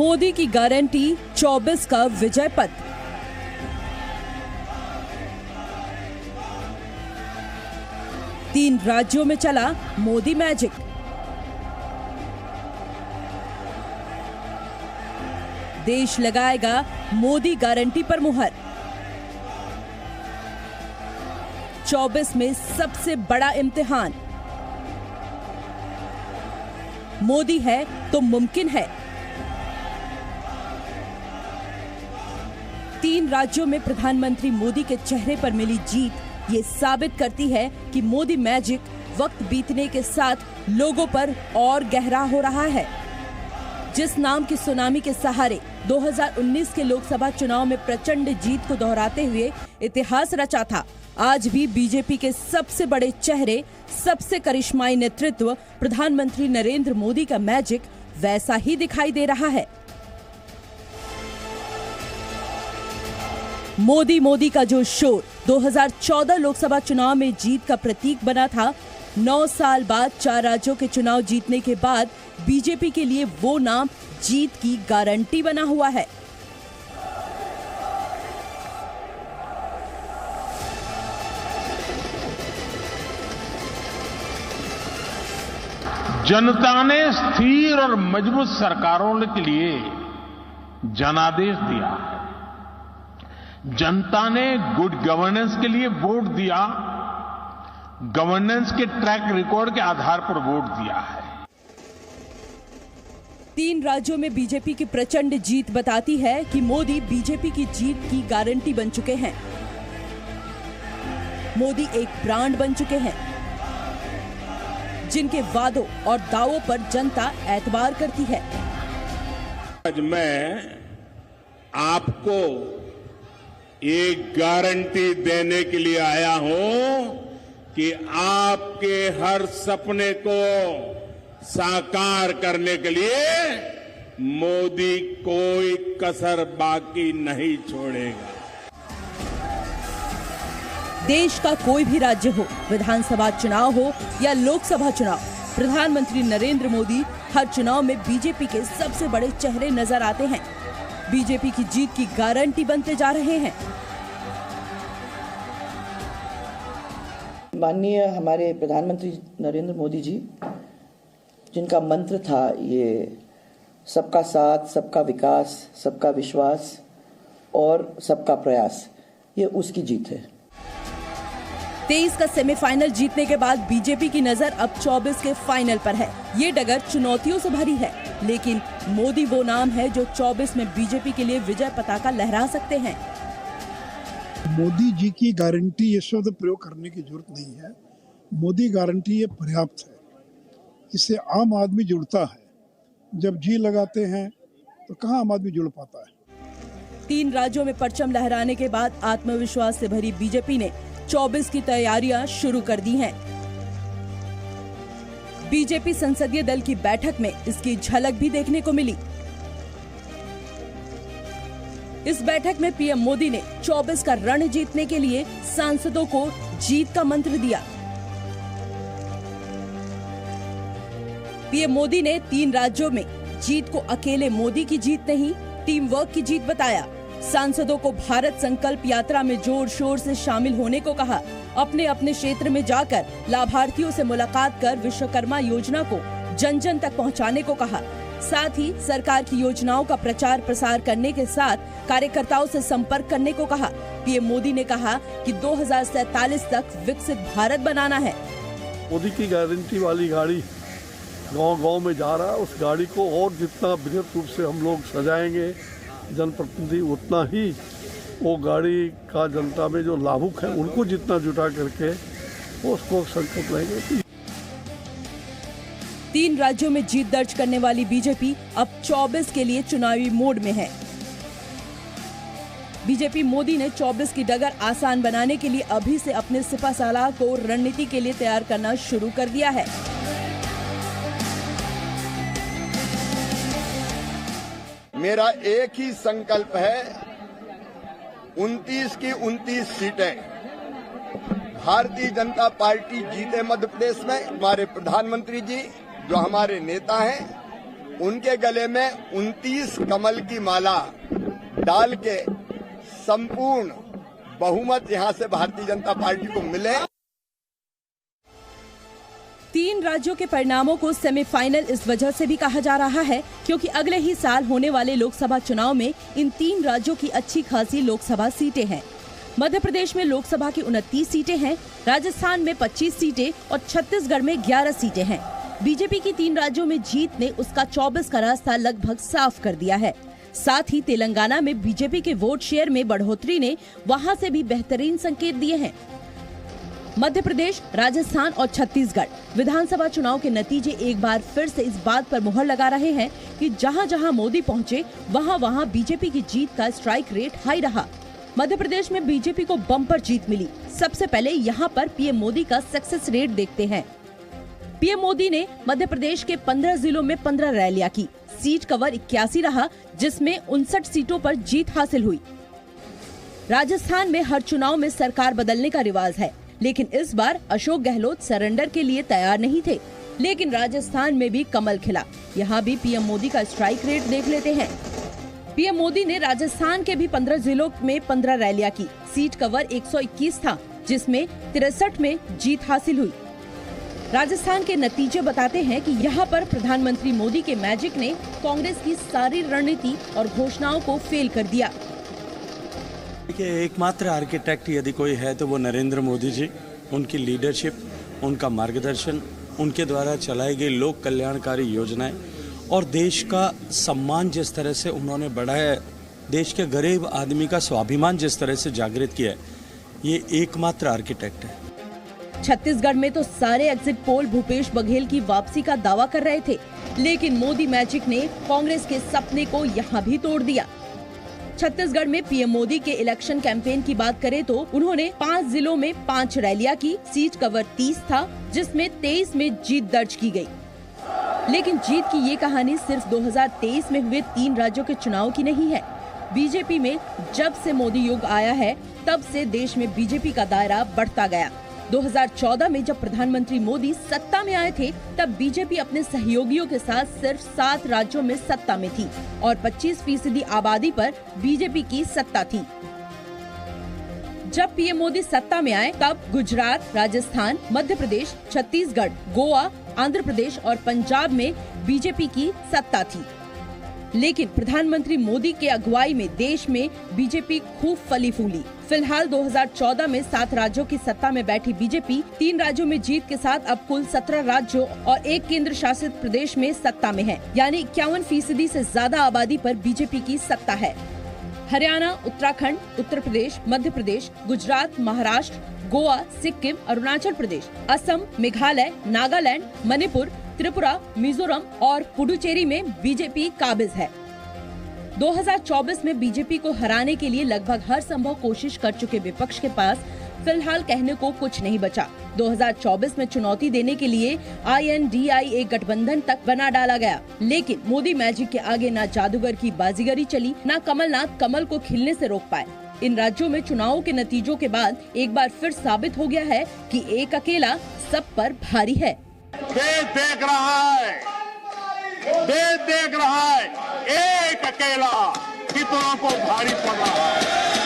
मोदी की गारंटी 24 का विजय पथ। तीन राज्यों में चला मोदी मैजिक। देश लगाएगा मोदी गारंटी पर मुहर। 24 में सबसे बड़ा इम्तिहान। मोदी है तो मुमकिन है। तीन राज्यों में प्रधानमंत्री मोदी के चेहरे पर मिली जीत ये साबित करती है कि मोदी मैजिक वक्त बीतने के साथ लोगों पर और गहरा हो रहा है। जिस नाम की सुनामी के सहारे 2019 के लोकसभा चुनाव में प्रचंड जीत को दोहराते हुए इतिहास रचा था, आज भी बीजेपी के सबसे बड़े चेहरे, सबसे करिश्माई नेतृत्व प्रधानमंत्री नरेंद्र मोदी का मैजिक वैसा ही दिखाई दे रहा है। मोदी मोदी का जो शोर 2014 लोकसभा चुनाव में जीत का प्रतीक बना था, 9 साल बाद 4 राज्यों के चुनाव जीतने के बाद बीजेपी के लिए वो नाम जीत की गारंटी बना हुआ है। जनता ने स्थिर और मजबूत सरकारों के लिए जनादेश दिया है। जनता ने गुड गवर्नेंस के लिए वोट दिया, गवर्नेंस के ट्रैक रिकॉर्ड के आधार पर वोट दिया है। तीन राज्यों में बीजेपी की प्रचंड जीत बताती है कि मोदी बीजेपी की जीत की गारंटी बन चुके हैं। मोदी एक ब्रांड बन चुके हैं, जिनके वादों और दावों पर जनता एतबार करती है। आज मैं आपको एक गारंटी देने के लिए आया हूं कि आपके हर सपने को साकार करने के लिए मोदी कोई कसर बाकी नहीं छोड़ेगा। देश का कोई भी राज्य हो, विधानसभा चुनाव हो या लोकसभा चुनाव, प्रधानमंत्री नरेंद्र मोदी हर चुनाव में बीजेपी के सबसे बड़े चेहरे नजर आते हैं। बीजेपी की जीत की गारंटी बनते जा रहे हैं। माननीय हमारे प्रधानमंत्री नरेंद्र मोदी जी, जिनका मंत्र था ये सबका साथ, सबका विकास, सबका विश्वास और सबका प्रयास, ये उसकी जीत है। 23 का सेमीफाइनल जीतने के बाद बीजेपी की नजर अब 24 के फाइनल पर है। ये डगर चुनौतियों से भरी है, लेकिन मोदी वो नाम है जो 24 में बीजेपी के लिए विजय पताका लहरा सकते हैं। मोदी जी की गारंटी ये शब्द प्रयोग करने की जरूरत नहीं है। मोदी गारंटी ये पर्याप्त है। इससे आम आदमी जुड़ता है। जब जी लगाते हैं तो कहाँ आम आदमी जुड़ पाता है। तीन राज्यों में परचम लहराने के बाद आत्मविश्वास से भरी बीजेपी ने 24 की तैयारियां शुरू कर दी हैं। बीजेपी संसदीय दल की बैठक में इसकी झलक भी देखने को मिली। इस बैठक में पीएम मोदी ने 24 का रण जीतने के लिए सांसदों को जीत का मंत्र दिया। पीएम मोदी ने तीन राज्यों में जीत को अकेले मोदी की जीत नहीं, टीम वर्क की जीत बताया। सांसदों को भारत संकल्प यात्रा में जोर शोर से शामिल होने को कहा। अपने अपने क्षेत्र में जाकर लाभार्थियों से मुलाकात कर विश्वकर्मा योजना को जन जन तक पहुंचाने को कहा। साथ ही सरकार की योजनाओं का प्रचार प्रसार करने के साथ कार्यकर्ताओं से संपर्क करने को कहा। पीएम मोदी ने कहा कि 2047 तक विकसित भारत बनाना है। मोदी की गारंटी वाली गाड़ी गांव-गांव में जा रहा है। उस गाड़ी को और जितना बृहद रूप से हम लोग सजाएंगे, जनप्रतिनिधि उतना ही वो गाड़ी का जनता में जो लाभुक है उनको जितना जुटा करके वो उसको संकल्प लेंगे। तीन राज्यों में जीत दर्ज करने वाली बीजेपी अब 24 के लिए चुनावी मोड में है। बीजेपी मोदी ने 24 की डगर आसान बनाने के लिए अभी से अपने सिपा सालार को रणनीति के लिए तैयार करना शुरू कर दिया है। मेरा एक ही संकल्प है, 29 की 29 सीटें भारतीय जनता पार्टी जीते मध्य प्रदेश में। हमारे प्रधानमंत्री जी जो हमारे नेता हैं, उनके गले में 29 कमल की माला डाल के संपूर्ण बहुमत यहां से भारतीय जनता पार्टी को मिले। 3 राज्यों के परिणामों को सेमीफाइनल इस वजह से भी कहा जा रहा है क्योंकि अगले ही साल होने वाले लोकसभा चुनाव में इन 3 राज्यों की अच्छी खासी लोकसभा सीटें हैं। मध्य प्रदेश में लोकसभा की 29 सीटें हैं, राजस्थान में 25 सीटें और छत्तीसगढ़ में 11 सीटें हैं। बीजेपी की 3 राज्यों में जीत ने उसका 24 का रास्ता लगभग साफ कर दिया है। साथ ही तेलंगाना में बीजेपी के वोट शेयर में बढ़ोतरी ने वहां से भी बेहतरीन संकेत दिए हैं। मध्य प्रदेश, राजस्थान और छत्तीसगढ़ विधानसभा चुनाव के नतीजे एक बार फिर से इस बात पर मुहर लगा रहे हैं कि जहां जहां मोदी पहुंचे वहां बीजेपी की जीत का स्ट्राइक रेट हाई रहा। मध्य प्रदेश में बीजेपी को बम्पर जीत मिली। सबसे पहले यहां पर पीएम मोदी का सक्सेस रेट देखते हैं। पीएम मोदी ने मध्य प्रदेश के 15 जिलों में 15 रैलियां की। सीट कवर 81 रहा, जिसमें 59 सीटों पर जीत हासिल हुई। राजस्थान में हर चुनाव में सरकार बदलने का रिवाज है, लेकिन इस बार अशोक गहलोत सरेंडर के लिए तैयार नहीं थे। लेकिन राजस्थान में भी कमल खिला। यहाँ भी पीएम मोदी का स्ट्राइक रेट देख लेते हैं। पीएम मोदी ने राजस्थान के भी 15 जिलों में 15 रैलियां की। सीट कवर 121 था, जिसमें 63 में जीत हासिल हुई। राजस्थान के नतीजे बताते हैं कि यहाँ पर प्रधानमंत्री मोदी के मैजिक ने कांग्रेस की सारी रणनीति और घोषणाओं को फेल कर दिया। देखिए, एकमात्र आर्किटेक्ट यदि कोई है तो वो नरेंद्र मोदी जी। उनकी लीडरशिप, उनका मार्गदर्शन, उनके द्वारा चलाई गई लोक कल्याणकारी योजनाएं और देश का सम्मान जिस तरह से उन्होंने बढ़ाया, देश के गरीब आदमी का स्वाभिमान जिस तरह से जागृत किया है, ये एकमात्र आर्किटेक्ट है। छत्तीसगढ़ में तो सारे एग्जिट पोल भूपेश बघेल की वापसी का दावा कर रहे थे, लेकिन मोदी मैजिक ने कांग्रेस के सपने को यहाँ भी तोड़ दिया। छत्तीसगढ़ में पीएम मोदी के इलेक्शन कैंपेन की बात करें तो उन्होंने 5 जिलों में 5 रैलियां की। सीट कवर 30 था, जिसमें 23 में जीत दर्ज की गई। लेकिन जीत की ये कहानी सिर्फ 2023 में हुए 3 राज्यों के चुनाव की नहीं है। बीजेपी में जब से मोदी युग आया है, तब से देश में बीजेपी का दायरा बढ़ता गया। 2014 में जब प्रधानमंत्री मोदी सत्ता में आए थे, तब बीजेपी अपने सहयोगियों के साथ सिर्फ 7 राज्यों में सत्ता में थी और 25% आबादी पर बीजेपी की सत्ता थी। जब पीएम मोदी सत्ता में आए, तब गुजरात, राजस्थान, मध्य प्रदेश, छत्तीसगढ़, गोवा, आंध्र प्रदेश और पंजाब में बीजेपी की सत्ता थी। लेकिन प्रधानमंत्री मोदी के अगुवाई में देश में बीजेपी खूब फली फूली। फिलहाल 2014 में 7 राज्यों की सत्ता में बैठी बीजेपी 3 राज्यों में जीत के साथ अब कुल 17 राज्यों और 1 केंद्र शासित प्रदेश में सत्ता में है, यानी 51% से ज्यादा आबादी पर बीजेपी की सत्ता है। हरियाणा, उत्तराखंड, उत्तर प्रदेश, मध्य प्रदेश, गुजरात, महाराष्ट्र, गोवा, सिक्किम, अरुणाचल प्रदेश, असम, मेघालय, नागालैंड, मणिपुर, त्रिपुरा, मिजोरम और पुडुचेरी में बीजेपी काबिज है। 2024 में बीजेपी को हराने के लिए लगभग हर संभव कोशिश कर चुके विपक्ष के पास फिलहाल कहने को कुछ नहीं बचा। 2024 में चुनौती देने के लिए INDIA गठबंधन तक बना डाला गया, लेकिन मोदी मैजिक के आगे ना जादूगर की बाजीगरी चली, ना कमलनाथ कमल को खिलने से रोक पाए। इन राज्यों में चुनावों के नतीजों के बाद एक बार फिर साबित हो गया है कि एक अकेला सब पर भारी है। देश देख रहा है, देश देख रहा है, एक अकेला कितनों को भारी पड़ रहा है।